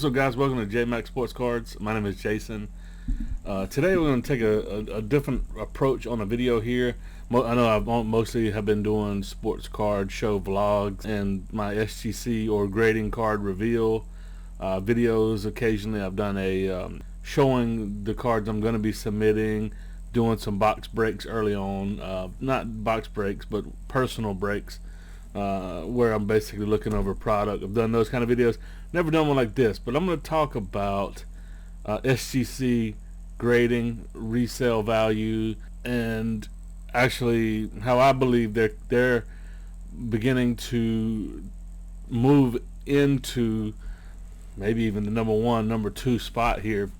What's up, guys? Welcome to JMac Sports Cards. My name is Jason. Today we're going to take a different approach on a video here. I know I mostly have been doing sports card show vlogs and my SGC or grading card reveal videos. Occasionally I've done a showing the cards I'm going to be submitting, doing some box breaks early on. Not box breaks, but personal breaks. Where I'm basically looking over product. I've done those kind of videos. Never done one like this, but I'm going to talk about SGC grading, resale value, and actually how I believe they're beginning to move into maybe even the number one, number two spot here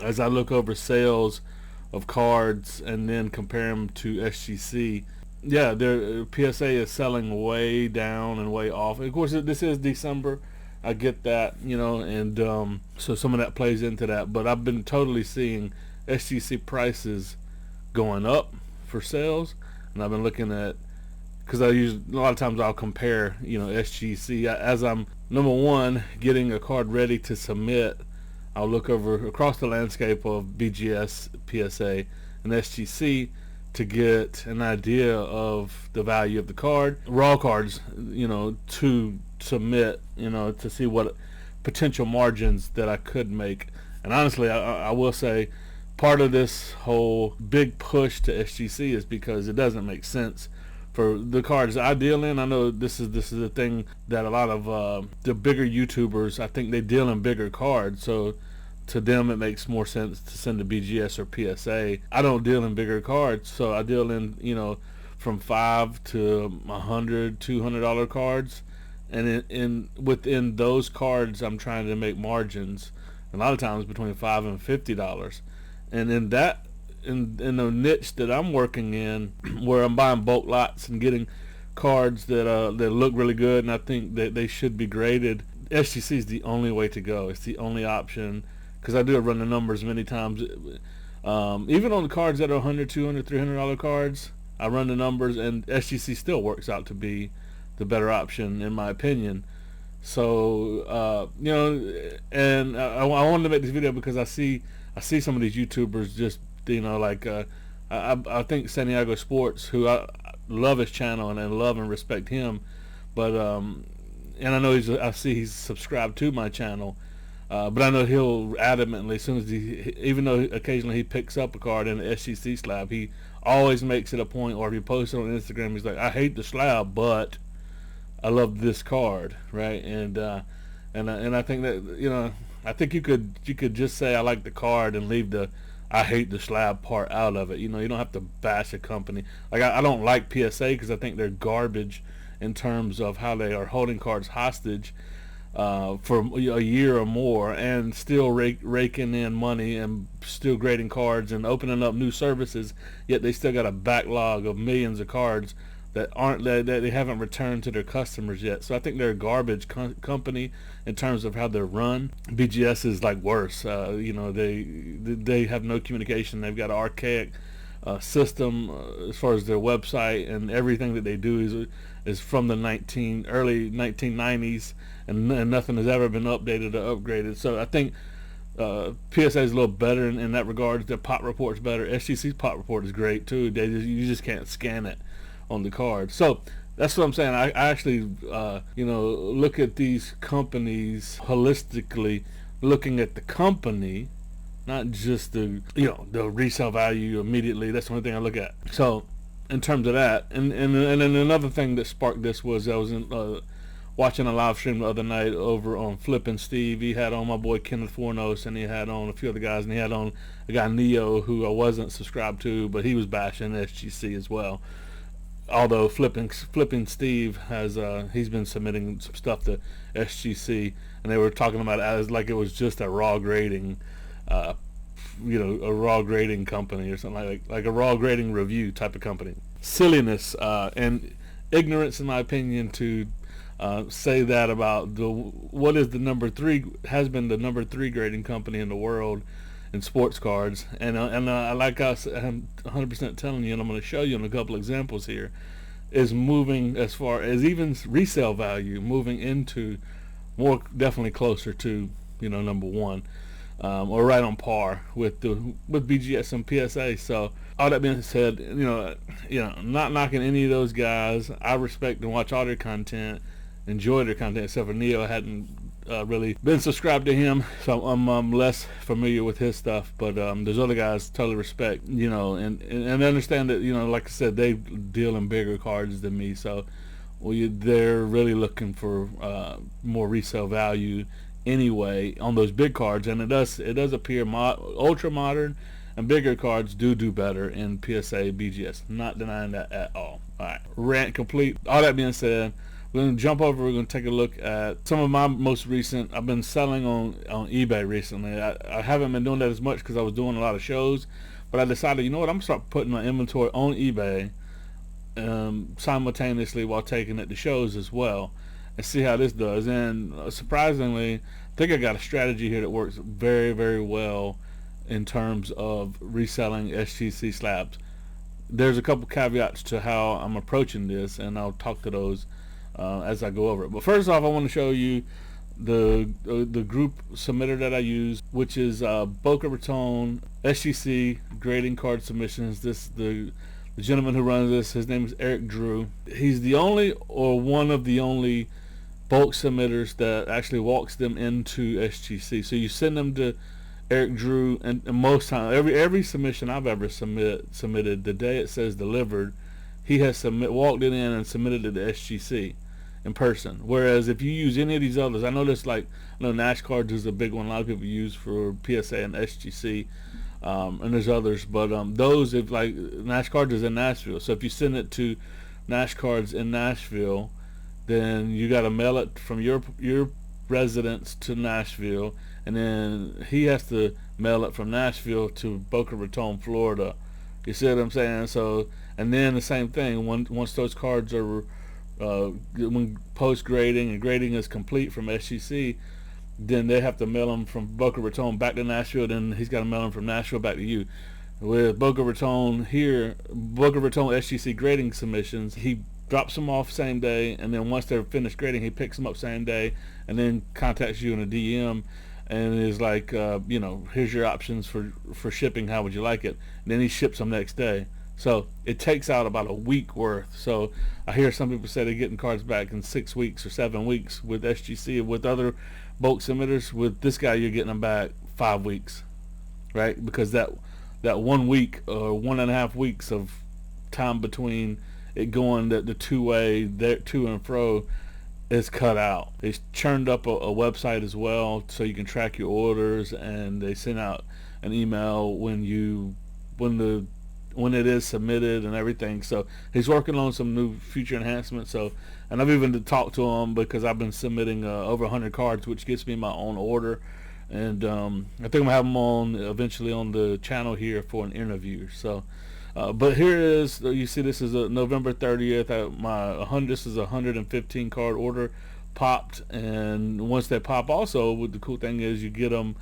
as I look over sales of cards and then compare them to SGC. Yeah, their PSA is selling way down and way off. Of course, this is December. I get that, and so some of that plays into that. But I've been totally seeing SGC prices going up for sales, and I've been looking at, because a lot of times I'll compare, SGC as I'm number one getting a card ready to submit. I'll look over across the landscape of BGS, PSA, and SGC to get an idea of the value of the card, raw cards, to submit, to see what potential margins that I could make. And honestly, I will say part of this whole big push to SGC is because it doesn't make sense for the cards I deal in. I know this is a thing that a lot of the bigger YouTubers, I think they deal in bigger cards, so to them it makes more sense to send to BGS or PSA. I don't deal in bigger cards, so I deal in from $5 to $100, $200 cards, and within those cards I'm trying to make margins a lot of times between $5 and $50. And in that in the niche that I'm working in, where I'm buying bulk lots and getting cards that look really good and I think that they should be graded, SGC is the only way to go. It's the only option, because I do run the numbers many times. Even on the cards that are $100, $200, $300 cards, I run the numbers, and SGC still works out to be the better option in my opinion. So and I wanted to make this video because I see some of these YouTubers just I think Santiago Sports, who I love his channel and I love and respect him, but and I know I see he's subscribed to my channel. But I know he'll adamantly, as soon as even though occasionally he picks up a card in the SGC slab, he always makes it a point, or if he posts it on Instagram, he's like, I hate the slab, but I love this card, right? And I think that I think you could just say I like the card and leave the I hate the slab part out of it. You don't have to bash a company. Like I don't like PSA because I think they're garbage in terms of how they are holding cards hostage for a year or more, and still raking in money and still grading cards and opening up new services, yet they still got a backlog of millions of cards that they haven't returned to their customers yet. So I think they're a garbage company in terms of how they're run. BGS is like worse. They have no communication. They've got an archaic system as far as their website, and everything that they do is from the early 1990s, and nothing has ever been updated or upgraded. So I think PSA is a little better in that regard. Their pop report's better. SGC's pop report is great too. You just can't scan it on the card. So that's what I'm saying. I actually look at these companies holistically, looking at the company, not just the resale value immediately. That's the only thing I look at. So in terms of that, and then another thing that sparked this was I was watching a live stream the other night over on Flippin' Steve. He had on my boy Kenneth Fornos, and he had on a few other guys, and he had on a guy Neo, who I wasn't subscribed to, but he was bashing SGC as well. Although Flipping Steve has he's been submitting some stuff to SGC, and they were talking about it as like it was just a raw grading, a raw grading company or something like a raw grading review type of company. Silliness and ignorance, in my opinion, to say that about what is the has been the number 3 grading company in the world in sports cards, and like I'm 100% telling you, and I'm going to show you in a couple examples here, is moving as far as even resale value, moving into more definitely closer to number one, or right on par with BGS and PSA. So all that being said, not knocking any of those guys. I respect and watch all their content, enjoy their content, except for Neo. I hadn't really been subscribed to him, so I'm less familiar with his stuff. But there's other guys totally respect, and understand that, like I said, they deal in bigger cards than me. So they're really looking for more resale value anyway on those big cards, and it does appear ultra modern and bigger cards do better in PSA BGS. Not denying that at all. All right, rant complete. All that being said, we're going to jump over. We're going to take a look at some of my most recent. I've been selling on eBay recently. I haven't been doing that as much because I was doing a lot of shows, but I decided, I'm going to start putting my inventory on eBay simultaneously while taking it to shows as well, and see how this does. And surprisingly, I think I got a strategy here that works very, very well in terms of reselling SGC slabs. There's a couple caveats to how I'm approaching this, and I'll talk to those as I go over it. But first off, I want to show you the group submitter that I use, which is Boca Raton SGC grading card submissions. The gentleman who runs this, his name is Eric Drew. He's the only, or one of the only, bulk submitters that actually walks them into SGC. So you send them to Eric Drew, and most time, every submission I've ever submitted, the day it says delivered, he has walked it in and submitted it to SGC in person. Whereas if you use any of these others, I know Nash Cards is a big one. A lot of people use for PSA and SGC, and there's others. But those, if like Nash Cards is in Nashville, so if you send it to Nash Cards in Nashville, then you got to mail it from your residence to Nashville, and then he has to mail it from Nashville to Boca Raton, Florida. You see what I'm saying? So, and then the same thing, once those cards are when post grading and grading is complete from SGC, then they have to mail them from Boca Raton back to Nashville. Then he's got to mail them from Nashville back to you. With Boca Raton SGC grading submissions, he drops them off same day, and then once they're finished grading, he picks them up same day, and then contacts you in a DM, and is like, here's your options for shipping. How would you like it? And then he ships them next day. So it takes out about a week worth. So I hear some people say they're getting cards back in 6 weeks or 7 weeks with SGC. With other bulk submitters, with this guy, you're getting them back 5 weeks, right? Because that 1 week or 1.5 weeks of time between it going the two-way there to and fro is cut out. They churned up a website as well, so you can track your orders, and they send out an email when it is submitted and everything. So he's working on some new future enhancements. So, and I've even talked to him because I've been submitting over 100 cards, which gets me my own order. And I think I'm gonna have him on eventually on the channel here for an interview. So, but here it is. You see, this is November 30th. This is a 115 card order popped, and once they pop, also, the cool thing is you get them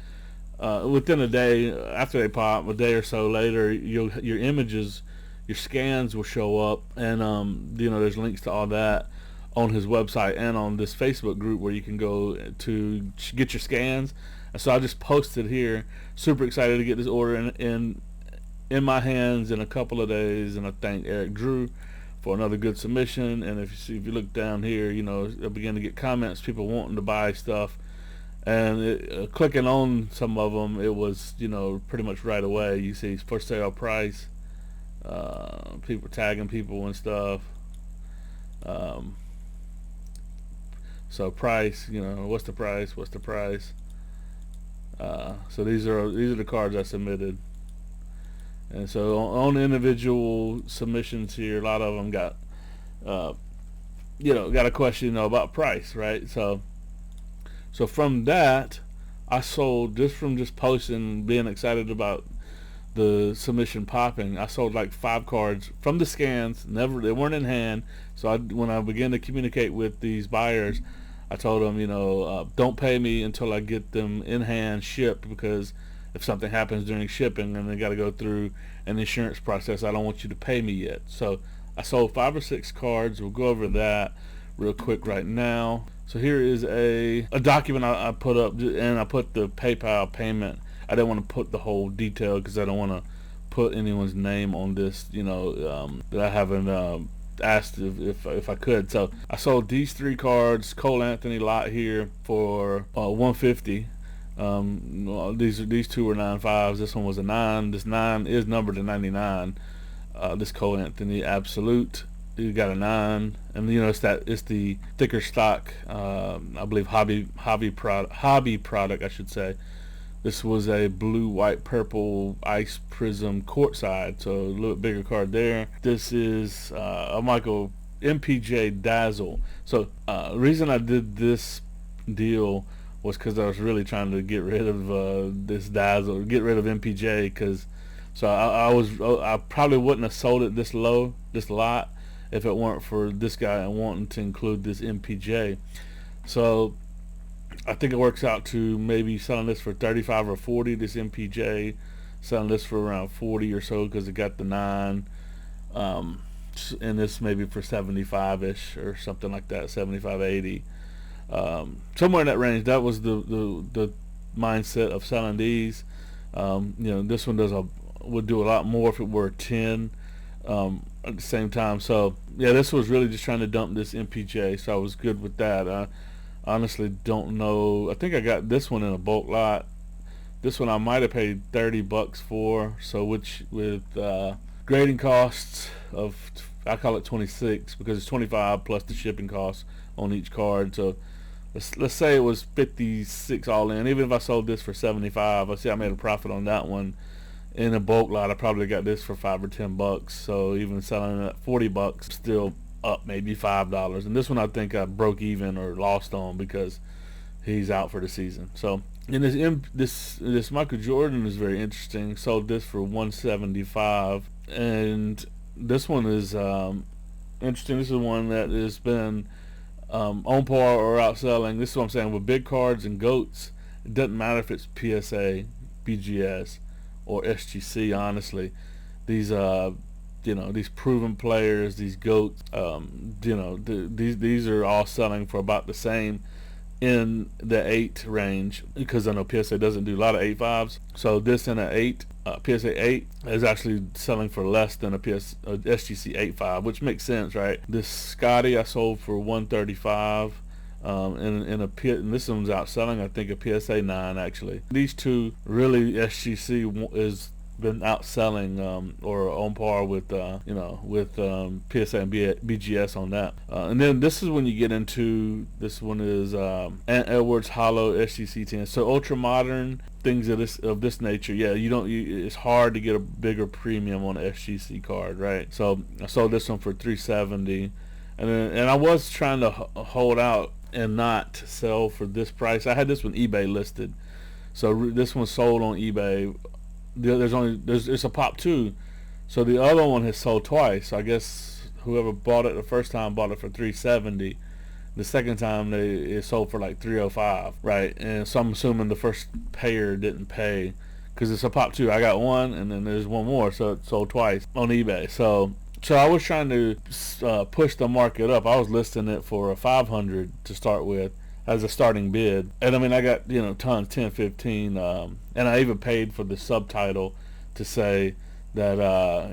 within a day after they pop. A day or so later, your images, your scans will show up, and there's links to all that on his website and on this Facebook group where you can go to get your scans. And so I just posted here. Super excited to get this order in my hands in a couple of days, and I thank Eric Drew for another good submission. And if you look down here, I begin to get comments, people wanting to buy stuff, and clicking on some of them, it was pretty much right away. You see for sale price, people tagging people and stuff. So price, what's the price? So these are the cards I submitted. And so on individual submissions here, a lot of them got a question about price, right? So from that, I sold, just from posting, being excited about the submission popping, I sold like 5 cards from the scans. They weren't in hand. So when I began to communicate with these buyers, I told them, don't pay me until I get them in hand shipped, because if something happens during shipping and they got to go through an insurance process, I don't want you to pay me yet. So I sold 5 or 6 cards. We'll go over that real quick right now. So here is a document I put up, and I put the PayPal payment. I didn't want to put the whole detail because I don't want to put anyone's name on this, that I haven't asked if I could. So I sold these 3 cards, Cole Anthony lot here for $150. These 2 were 9.5s. This one was a 9. This 9 is numbered to 99. This Cole Anthony Absolute, you got a 9, and it's the thicker stock. I believe hobby product, I should say. This was a blue, white, purple ice prism courtside, so a little bit bigger card there. This is a Michael MPJ Dazzle. So the reason I did this deal was because I was really trying to get rid of this Dazzle, get rid of MPJ, because I probably wouldn't have sold it this lot, if it weren't for this guy and wanting to include this MPJ. So I think it works out to maybe selling this for 35 or 40. This MPJ, selling this for around 40 or so because it got the 9, and this maybe for 75ish or something like that, 75, 80, somewhere in that range. That was the mindset of selling these. This one would do a lot more if it were 10 at the same time. So yeah, this was really just trying to dump this MPJ, so I was good with that. I honestly don't know. I think I got this one in a bulk lot. This one I might have paid $30 for, so which with grading costs of, I call it 26 because it's 25 plus the shipping costs on each card. So let's say it was 56 all in. Even if I sold this for 75, I see I made a profit on that one. In a bulk lot, I probably got this for $5 or $10. So even selling it at $40, still up maybe $5. And this one I think I broke even or lost on because he's out for the season. So and this Michael Jordan is very interesting. Sold this for $175, and this one is interesting. This is one that has been on par or outselling. This is what I'm saying with big cards and GOATs. It doesn't matter if it's PSA, BGS, or SGC. Honestly, these these proven players, these GOATs, these are all selling for about the same in the 8 range, because I know PSA doesn't do a lot of 8.5s. So this in a 8, PSA 8 is actually selling for less than a SGC 8.5, which makes sense, right? This Scotty I sold for $135. And this one's outselling, I think, a PSA 9 actually. These two really, SGC is been outselling or on par with PSA and BGS on that. And then this is when you get into, this one is Ant Edwards Hollow SGC 10. So ultra modern things of this nature, yeah, it's hard to get a bigger premium on an SGC card, right? So I sold this one for $370, and I was trying to hold out and not sell for this price. I had this one eBay listed, so this one sold on eBay. There's a pop 2, so the other one has sold twice. So I guess whoever bought it the first time bought it for $370. The second time it sold for like $305, right? And so I'm assuming the first payer didn't pay because it's a pop 2. I got one, and then there's one more, so it sold twice on eBay. So I was trying to push the market up. I was listing it for $500 to start with as a starting bid, and I mean I got tons, 10, 15, and I even paid for the subtitle to say that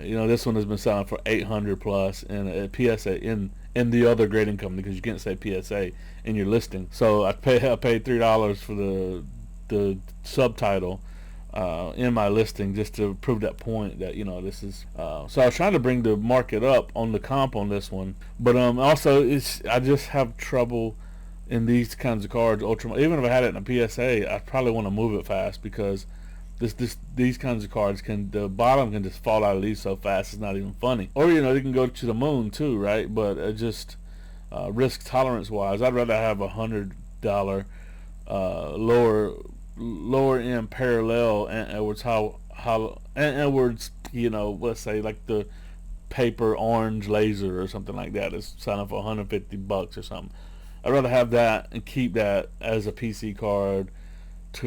this one has been selling for $800 plus in a PSA in the other grading company, because you can't say PSA in your listing. So I paid $3 for the subtitle in my listing, just to prove that point that this is so I was trying to bring the market up on the comp on this one, but also I just have trouble in these kinds of cards, even if I had it in a PSA, I probably want to move it fast, because these kinds of cards the bottom can just fall out of these so fast it's not even funny. Or they can go to the moon too, right? But just risk tolerance wise, I'd rather have $100 lower end parallel Ant Edwards Ant Edwards, let's say like the paper orange laser or something like that is selling for $150 or something. I'd rather have that and keep that as a PC card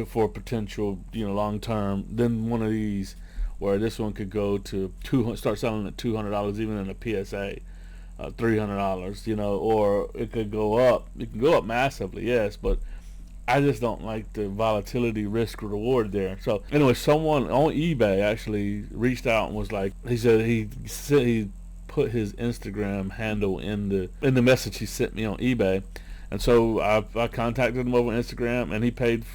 for potential long term than one of these where this one could go to start selling at $200 even in a PSA. $300, or it could go up. It can go up massively, yes, but I just don't like the volatility risk reward there. So anyway, someone on eBay actually reached out and was like, he said he put his Instagram handle in the message he sent me on eBay. And so I contacted him over Instagram, and he paid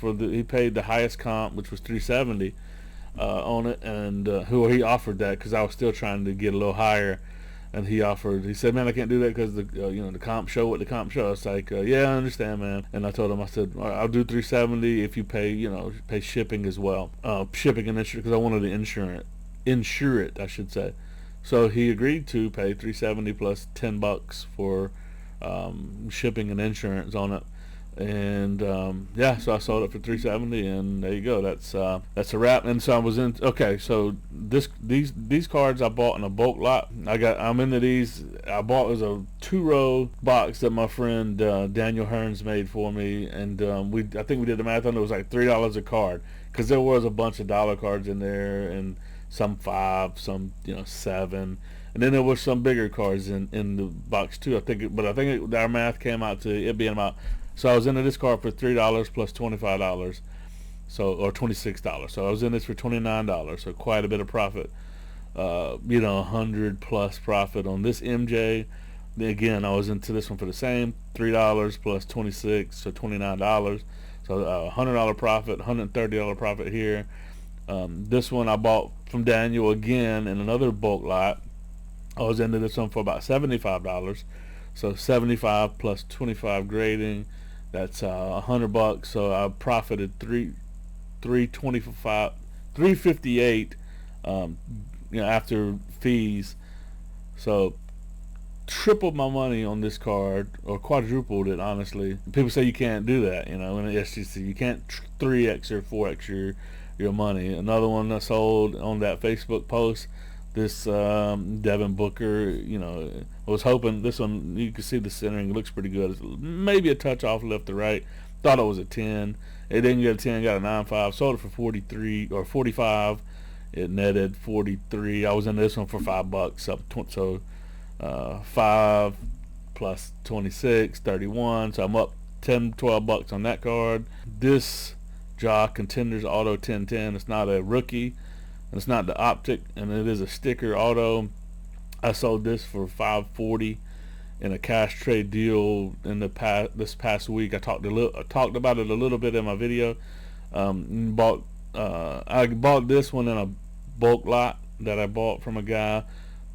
the highest comp, which was 370 on it, and he offered that because I was still trying to get a little higher. And he said, man, I can't do that because the comp show what the comp show. It's like, yeah, I understand, man. And I told him, I said, I'll do 370 if you pay shipping as well, shipping and insurance, because I wanted to insure it, I should say. So he agreed to pay 370 plus $10 for shipping and insurance on it. And so I sold it for 370, and there you go. That's a wrap. And so I was in. Okay, so these cards I bought in a bulk lot. I'm into these. I bought as a 2-row box that my friend Daniel Hearns made for me, and I think we did the math on it. It was like $3 a card, because there was a bunch of dollar cards in there, and some 5, some 7. And then there was some bigger cards in the box too. I think our math came out to it being about. So I was into this card for $3 plus $25, or $26. So I was in this for $29. So quite a bit of profit. 100 plus profit on this MJ. Again, I was into this one for the same $3 plus 26, so $29. So $100 profit, $130 profit here. This one I bought from Daniel again in another bulk lot. I was into this one for about $75. So 75 plus 25 grading. That's $100. So I profited $358 after fees. So tripled my money on this card, or quadrupled it, honestly. People say you can't do that, in the SGC. You can't 3x or 4x your money. Another one I sold on that Facebook post, this Devin Booker, I was hoping this one, you can see the centering looks pretty good. It's maybe a touch off left to right. Thought it was a 10. It didn't get a 10, got a 9.5. Sold it for 43 or 45. It netted 43. I was in this one for $5. So 5 plus 26, 31. So I'm up $10-12 on that card. This Jock Contenders Auto 1010. It's not a rookie. It's not the optic, and it is a sticker auto. I sold this for $540 in a cash trade deal this past week. I talked about it a little bit in my video. I bought this one in a bulk lot that I bought from a guy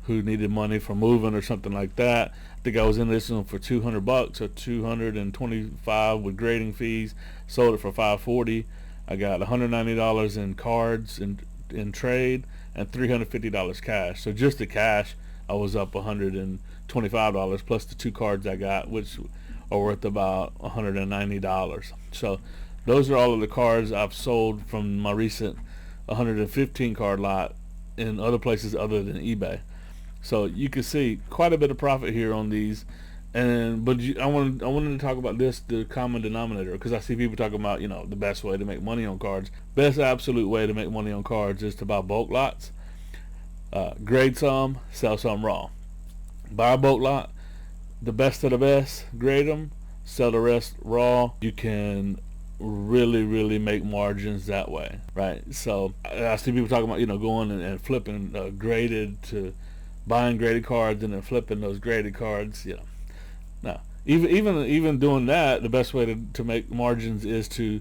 who needed money for moving or something like that. I think I was in this one for $200 or $225 with grading fees. Sold it for $540. I got $190 in cards in trade and $350 cash. So just the cash, I was up $125 plus the 2 cards I got, which are worth about $190. So those are all of the cards I've sold from my recent 115 card lot in other places other than eBay. So you can see quite a bit of profit here on these. I wanted to talk about the common denominator, because I see people talking about, the best way to make money on cards. Best absolute way to make money on cards is to buy bulk lots. Grade some, sell some raw. Buy a bulk lot, the best of the best, grade them, sell the rest raw. You can really, really make margins that way, right? So I see people talking about, going and flipping graded to buying graded cards and then flipping those graded cards, Now, even doing that, the best way to make margins is to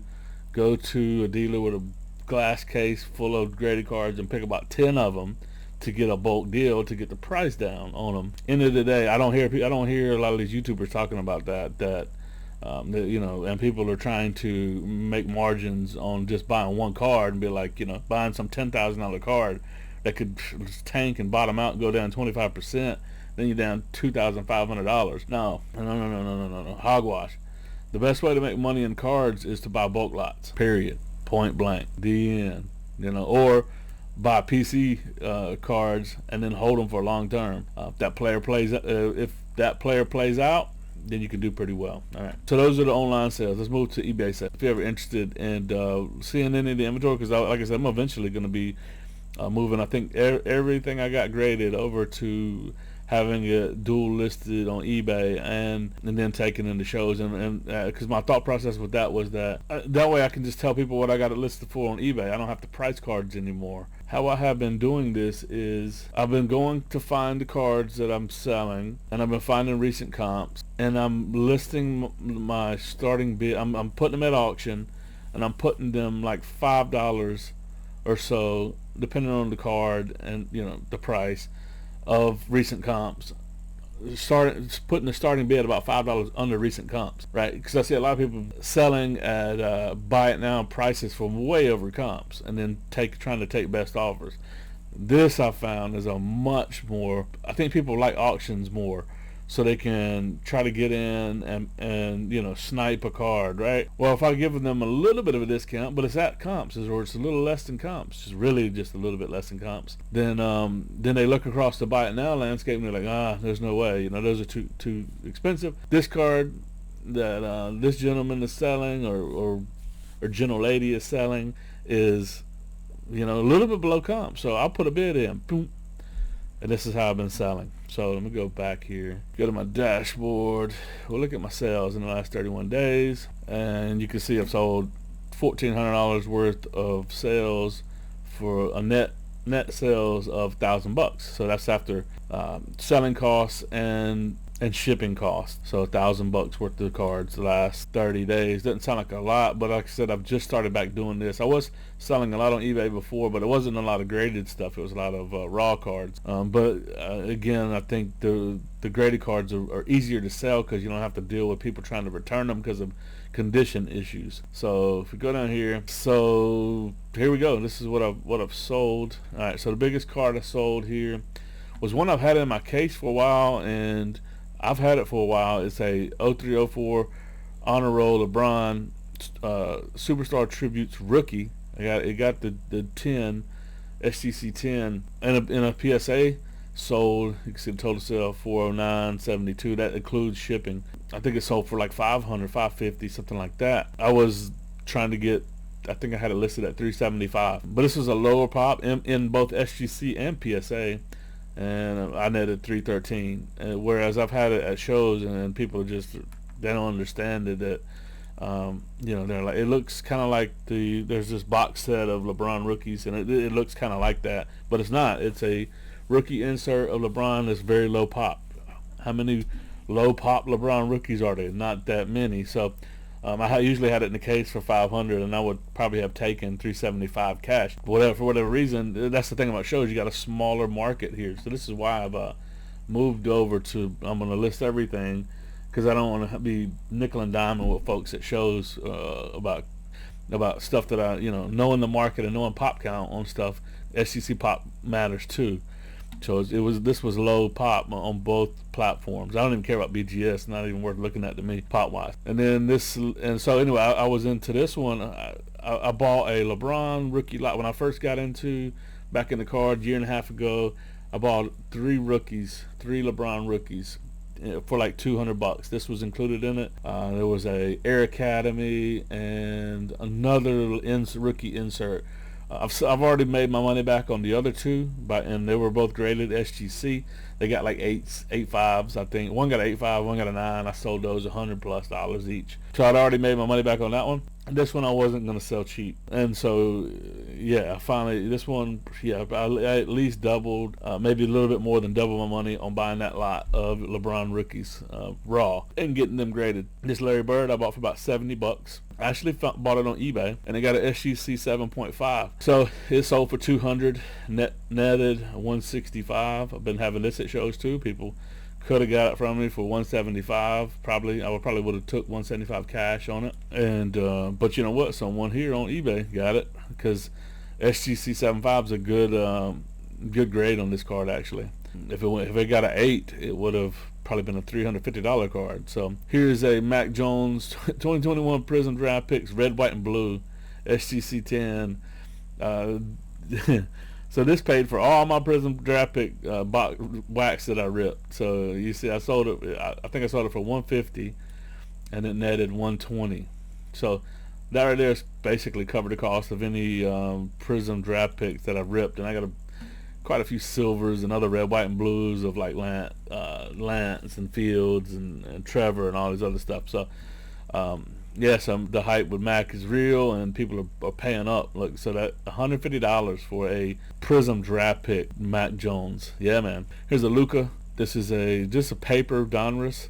go to a dealer with a glass case full of graded cards and pick about 10 of them to get a bulk deal to get the price down on them. End of the day, I don't hear a lot of these YouTubers talking about that and people are trying to make margins on just buying one card and be like, buying some $10,000 card that could tank and bottom out and go down 25%. Then you're down $2,500. No. Hogwash. The best way to make money in cards is to buy bulk lots. Period. Point blank. The end. Or buy PC cards and then hold them for long term. If that player plays out, then you can do pretty well. All right. So those are the online sales. Let's move to eBay sales. If you're ever interested in seeing any of the inventory, because like I said, I'm eventually going to be moving. I think everything I got graded over to having it dual listed on eBay and then taking into shows, and because my thought process with that was that way I can just tell people what I got it listed for on eBay. I don't have to price cards anymore. How I have been doing this is I've been going to find the cards that I'm selling, and I've been finding recent comps, and I'm listing my starting bid. I'm putting them at auction, and I'm putting them like $5 or so, depending on the card and the price of recent comps. Putting the starting bid about $5 under recent comps, right? Because I see a lot of people selling at buy it now prices from way over comps, and then trying to take best offers. This I found is a much more. I think people like auctions more, so they can try to get in and snipe a card, right? Well, if I give them a little bit of a discount, but it's at comps, or it's a little less than comps, just really just a little bit less than comps, then they look across the buy it now landscape and they're like, there's no way, those are too expensive. This card that this gentleman is selling or gentle lady is selling is a little bit below comp, so I'll put a bid in, boom, and this is how I've been selling. So let me go back here, go to my dashboard. We'll look at my sales in the last 31 days, and you can see I've sold $1,400 worth of sales for a net sales of $1,000. So that's after selling costs and shipping costs. So $1,000 worth of cards the last 30 days. Doesn't sound like a lot, but like I said, I've just started back doing this. I was selling a lot on eBay before, but it wasn't a lot of graded stuff. It was a lot of raw cards. But again, I think the graded cards are easier to sell because you don't have to deal with people trying to return them because of condition issues. So if we go down here, so here we go. This is what I've sold. All right, so the biggest card I sold here was one I've had in my case for a while, and I've had it for a while. It's a 0304 Honor Roll LeBron Superstar Tributes Rookie. It got the 10 SGC 10 in a PSA sold. You can see the total sale $409.72. That includes shipping. I think it sold for like $500, $550, something like that. I was trying to get. I think I had it listed at $375. But this was a lower pop in both SGC and PSA. And I netted $313, whereas I've had it at shows and people just they don't understand it, that they're like, it looks kind of like there's this box set of LeBron rookies and it looks kind of like that, but it's not. It's a rookie insert of LeBron that's very low pop. How many low pop LeBron rookies are there? Not that many. So I usually had it in the case for $500, and I would probably have taken $375 cash. For whatever reason, that's the thing about shows. You got a smaller market here, so this is why I've moved over to. I'm going to list everything because I don't want to be nickel and diming with folks at shows about stuff that I knowing the market and knowing pop count on stuff. SGC pop matters too. So this was low pop on both platforms. I don't even care about BGS, not even worth looking at to me pop wise. And so anyway, I was into this one. I bought a LeBron rookie lot when I first got into back in the card a year and a half ago. I bought three LeBron rookies for like $200. This was included in it. There was a Air Academy and another rookie insert. I've already made my money back on the other two, and they were both graded SGC. They got like 8.5s, I think. One got an 8.5, one got a 9. I sold those $100+ each. So I'd already made my money back on that one. And this one I wasn't going to sell cheap. And so, yeah, finally, this one, I at least doubled, maybe a little bit more than double my money on buying that lot of LeBron rookies raw and getting them graded. This Larry Bird I bought for about $70. I actually bought it on eBay, and it got an SGC 7.5. So it sold for $200, netted $165. I've been having this at shows too. People could have got it from me for $175. I probably would have took $175 cash on it. And but you know what? Someone here on eBay got it because SGC 7.5 is a good grade on this card actually. If it got an 8, it would have probably been a $350 card. So here's a Mac Jones 2021 Prism Draft Picks red, white, and blue SGC 10. So this paid for all my Prism Draft Pick wax that I ripped. So you see, I sold it. I think I sold it for $150, and it netted $120. So that right there basically covered the cost of any Prism Draft Picks that I've ripped, and I got to quite a few silvers and other red, white, and blues of like Lance and Fields and Trevor and all this other stuff. So yes, the hype with Mac is real, and people are paying up. Look, so that $150 for a Prism draft pick, Mac Jones. Yeah, man. Here's a Luka. This is just a paper Donruss.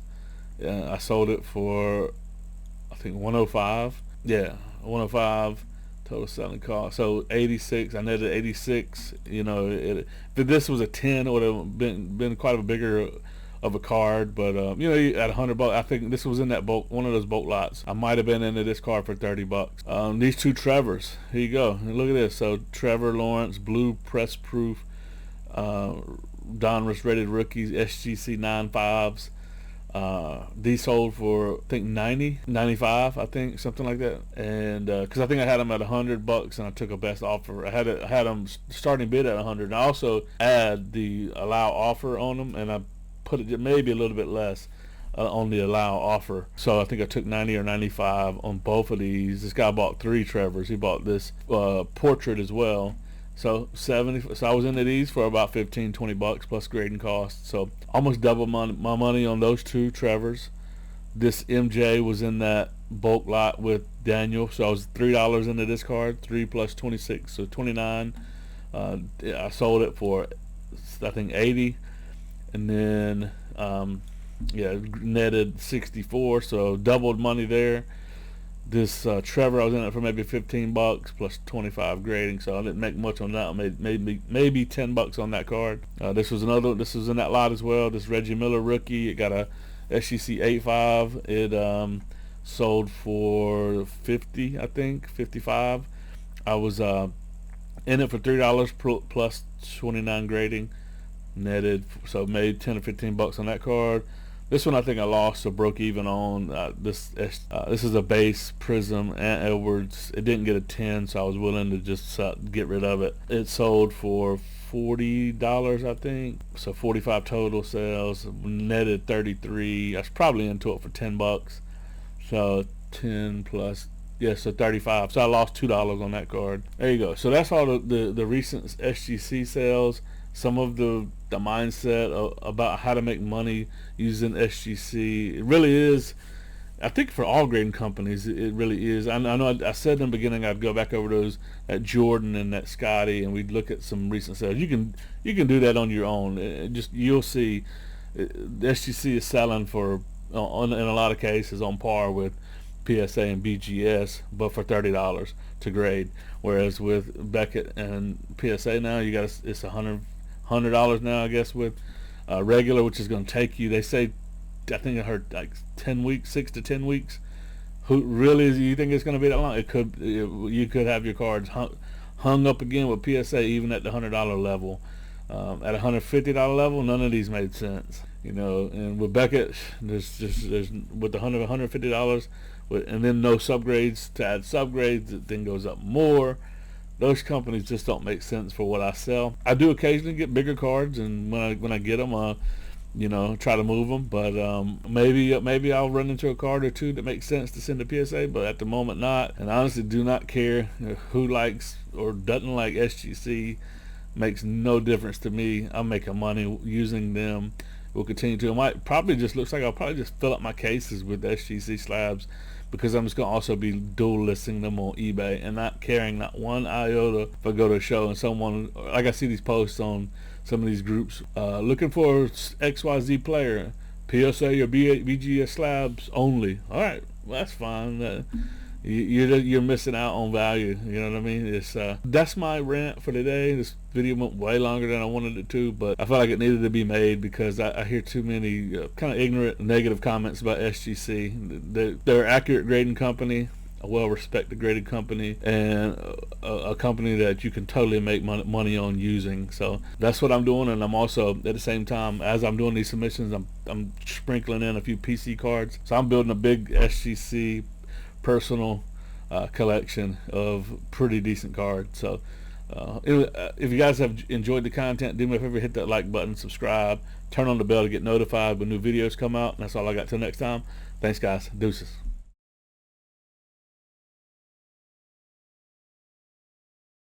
I sold it for, I think, 105. Yeah, 105 total selling cost. So 86. I netted 86. You know, if this was a 10, it would have been quite a bigger of a card, but you know, at $100, I think this was in that bulk, one of those bulk lots. I might have been into this card for $30. These two Trevors, here you go. Look at this. So Trevor Lawrence, blue press proof, Donruss rated rookies, SGC 9.5s. These sold for, I think, 90, 95, I think, something like that. And because I think I had them at $100, and I took a best offer. I had them starting bid at 100, and I also add the allow offer on them, and I put it maybe a little bit less on the allow offer. So I think I took 90 or 95 on both of these. This guy bought 3 Trevors. He bought this portrait as well. So 70. So I was into these for about $15-20 plus grading costs. So almost double my money on those 2 Trevors. This MJ was in that bulk lot with Daniel. So I was $3 into this card. 3 plus 26, so 29. I sold it for, I think, 80. And then yeah, netted 64, so doubled money there. This Trevor, I was in it for maybe $15 plus 25 grading, so I didn't make much on that. I made maybe $10 on that card. This was in that lot as well. This Reggie Miller rookie, it got a SGC 8.5. It sold for 50, I think, 55. I was in it for $3 plus 29 grading. Netted, so made 10 or $15 on that card. This one I think I lost or broke even on. This is a base Prism Ant Edwards. It didn't get a 10, so I was willing to just get rid of it. It sold for $40, I think, so 45 total sales. Netted 33. I was probably into it for $10, so 10 plus, yeah, so 35. So I lost $2 on that card. There you go. So that's all the recent SGC sales. Some of the mindset about how to make money using SGC. It really is, I think, for all grading companies, it really is. I know I said in the beginning I'd go back over those, that Jordan and that Scotty, and we'd look at some recent sales. You can do that on your own. You'll see the SGC is selling for, in a lot of cases, on par with PSA and BGS, but for $30 to grade. Whereas with Beckett and PSA now, it's $100 now, I guess, with regular, which is going to take you, they say, I think I heard, like 10 weeks, 6 to 10 weeks. Who really is, you think it's going to be that long? You could have your cards hung up again with PSA even at the $100 level. At $150 level, none of these made sense, you know. And with Beckett, there's with the $150 and then no subgrades to add subgrades, it then goes up more. Those companies just don't make sense for what I sell. I do occasionally get bigger cards, and when I get them, you know, try to move them. But maybe I'll run into a card or two that makes sense to send to PSA. But at the moment, not. And I honestly do not care who likes or doesn't like SGC. Makes no difference to me. I'm making money using them. We'll continue to. I'll probably just fill up my cases with SGC slabs, because I'm just going to also be dual listing them on eBay and not carrying not one iota if I go to a show and someone, like I see these posts on some of these groups, looking for XYZ player, PSA or BGS slabs only. All right, well, that's fine. You're missing out on value. You know what I mean? It's that's my rant for today. This video went way longer than I wanted it to, but I felt like it needed to be made because I hear too many kind of ignorant, negative comments about SGC. They're an accurate grading company, a well-respected grading company, and a company that you can totally make money on using. So that's what I'm doing, and I'm also at the same time, as I'm doing these submissions, I'm sprinkling in a few PC cards. So I'm building a big SGC personal collection of pretty decent cards. So if you guys have enjoyed the content, do me a favor, hit that like button, subscribe, turn on the bell to get notified when new videos come out, and that's all I got till next time. Thanks, guys. Deuces.